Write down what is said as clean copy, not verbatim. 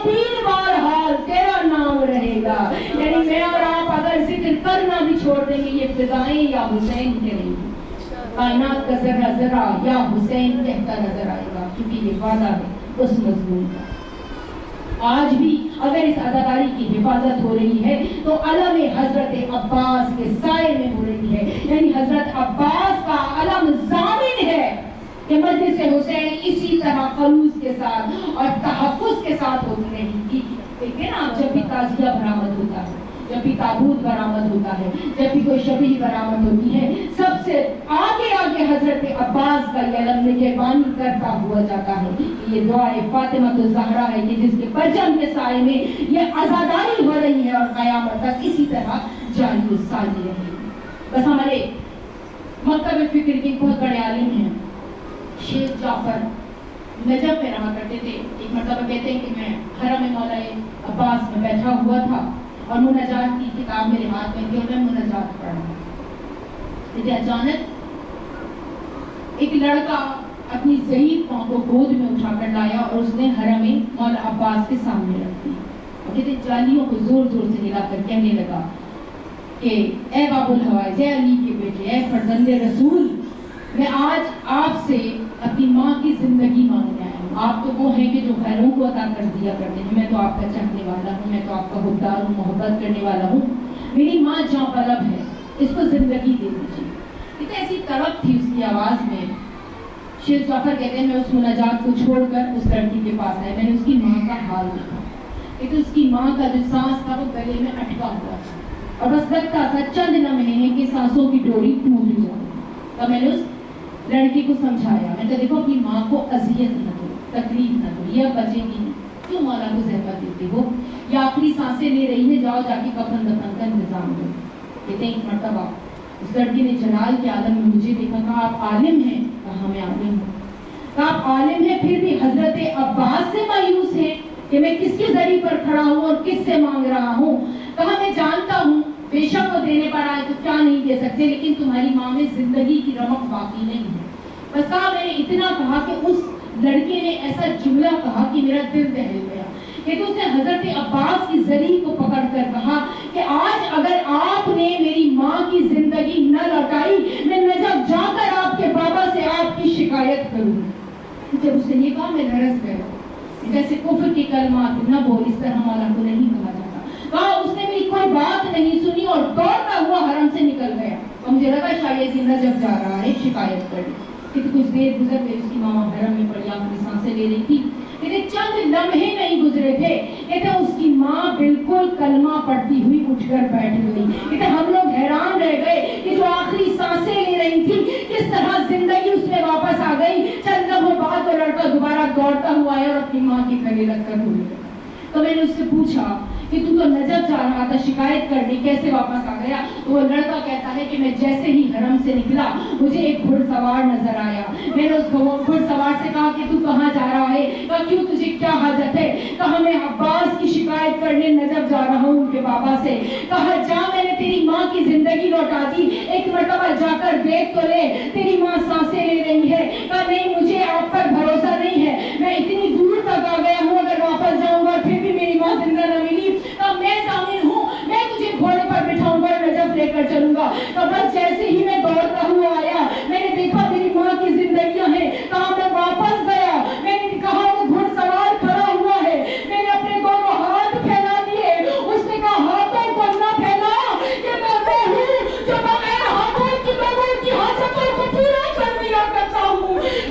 तीन बार हाल तेरा नाम रहेगा। यानी मैं और आप अगर जिक्र करना भी छोड़ देंगे, ये फिजाएं या हुसैन करेंगी। कायनात का जरा जरा या हुसैन कहता नजर आएगा, क्योंकि ये वादा है उस मजलूम का। आज भी अगर इस अदाकारी की हिफाजत हो रही है तो अलम हजरत अब्बास के साए में हो रही है। यानी हजरत अब्बास का अलम जामिन है कि मजलिस हुसैन इसी तरह खलूस के साथ और तहफ़्फ़ुज़ के साथ होती रहेगी। देखिए ना, जब भी ताज़िया बरामद होता है, जब भी ताबूत बरामद होता है, जब भी कोई शबीह बरामद होती है, सबसे आगे आगे हजरत अब्बास का ये अलम निगहबानी करता हुआ जाता है। ये दुआए फातिमा तो ज़हरा है कि जिसके परचम के साए में ये आज़ादारी हो रही है और क़यामत तक इसी तरह जारी सारी रहेगी। बस हमारे मकतब फ़िक्र के बहुत बड़े आलिम हैं शेख जाफर, नजफ में रहा करते थे। एक मरतबा कहते हैं कि मैं हरम मौला अब्बास में बैठा हुआ था और मुनाजात की किताब मेरे हाथ में थी और मैं मुनाजात पढ़ रहा था। लेकिन अचानक एक लड़का अपनी ज़ईफ़ माँ को गोद में उठाकर लाया और उसने हरम मौला अब्बास के सामने रख दी और कहते जालियों को जोर जोर से हिलाकर कहने लगा कि ए बाबुल हवाइज, ए अली के बेटे, ए फर्जंदे रसूल, मैं आज आपसे अपनी माँ की जिंदगी मांगने आया हूँ। आप तो वो हैं कि जो खैरों को अता कर दिया करते हैं। मैं तो आपका चाहने वाला हूँ, मैं तो आपका हुब्बार हूँ, मोहब्बत करने वाला हूँ। मेरी माँ जहाँ पलब है, इसको जिंदगी दे दीजिए। इतनी ऐसी तड़प थी उसकी आवाज़ में। शेख जाफर कहते हैं मैं उस मुनाजात को छोड़कर उस लड़की के पास आया। मैंने उसकी माँ का हाल देखा। लेकिन उसकी माँ का जो सांस था वो गले में अटका हुआ था और बस लगता था चंद लम्हे हैं कि सांसों की डोरी टूट जाए। तब मैंने उस लड़की को समझाया, मैं तो देखो अपनी माँ को अजियत न दो, तकलीफ न दो, ये बचेगी नहीं, क्यों मौला को ज़हमत देते हो? या आखिरी सांसें ले रही है, जाओ जाके कफन दफन का इंतजाम दो। कहते हैं एक मरतबा उस लड़की ने जलाल के आलम में मुझे देखा, कहा आप आलिम हैं? कहा मैं आलिम हूँ। कहा आप आलिम हैं फिर भी हजरत अब्बास से मायूस हैं कि मैं किसके जरिए पर खड़ा हूँ और किससे मांग रहा हूँ? कहा मैं जानता हूँ बेशक वो देने पर आए तो क्या नहीं दे सकते, लेकिन तुम्हारी माँ में जिंदगी की रमक बाकी नहीं है। बस कहा मैंने इतना कहा कि उस लड़के ने ऐसा जुमला कहा कि मेरा दिल दहल गया। कि उसने हजरत अब्बास की जरी को पकड़ कर कहा कि आज अगर आपने मेरी माँ की जिंदगी न लौटाई, मैं नजफ जाकर आपके बाबा से आपकी शिकायत करूंगी। जब उसने ये कहा मैं लरस गया। जैसे कुफ्र की कलमात न बोल, इस तरह मौला को नहीं कहा जाता। कहा उसने मेरी कोई बात नहीं सुनी और दौड़ता हुआ हरम से निकल गया। और मुझे लगा शायद ये नजफ जा रहा है शिकायत करने। क्योंकि कुछ देर गुजर गई, उसकी मामा हरम में पड़ी आखिरी सांसें ले रही थी। कहते चंद लम्हे नहीं गुजरे थे, कहते उसकी माँ बिल्कुल कलमा पढ़ती हुई उठकर बैठ गई। कहते हम लोग हैरान रह गए कि जो आखिरी सांसें ले रही थी किस तरह जिंदगी उसमें वापस आ गई। चंद लम्हों बाद तो लड़का दोबारा दौड़ता हुआ आया और अपनी माँ के गले लगकर रोने लगा। तो मैंने उससे पूछा कि तू तो नजफ जा रहा था, शिकायत करने कैसे वापस आ गया? तो वो लड़का कहता है कि मैं जैसे ही हरम से निकला मुझे एक घुड़सवार नजर आया। मैंने उस घुड़सवार से कहा कि तू कहाँ जा रहा है? कहा क्यों, तुझे क्या हाजत है? कहा मैं अब्बास की शिकायत करने नजफ जा रहा हूँ उनके बाबा से। कहा जा, मैंने तेरी माँ की जिंदगी लौटा दी, एक मरतबा जाकर देख तो ले, तेरी माँ सांसें ले रही है। कहा नहीं, मुझे आप पर